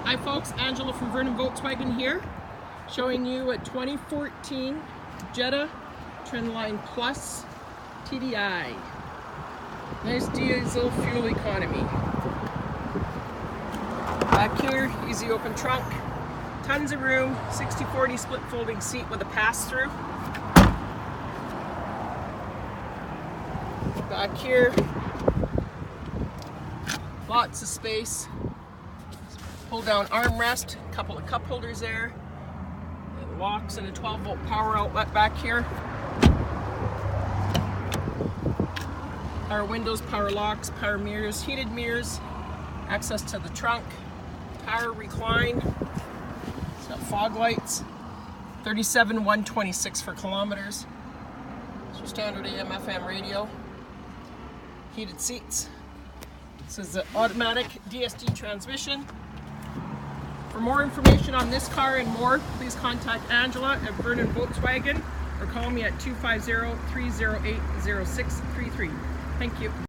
Hi folks, Angela from Vernon Volkswagen here, showing you a 2014 Jetta Trendline Plus TDI. Nice diesel fuel economy. Back here, easy open trunk, tons of room, 60/40 split folding seat with a pass-through. Back here, lots of space. Pull down armrest, a couple of cup holders there. It locks and a 12-volt power outlet back here. Power windows, power locks, power mirrors, heated mirrors, access to the trunk, power recline. It's got fog lights, 37,126 for kilometers. So standard AM/FM radio, heated seats. This is the automatic DSD transmission. For more information on this car and more, please contact Angela at Vernon Volkswagen or call me at 250-308-0633. Thank you.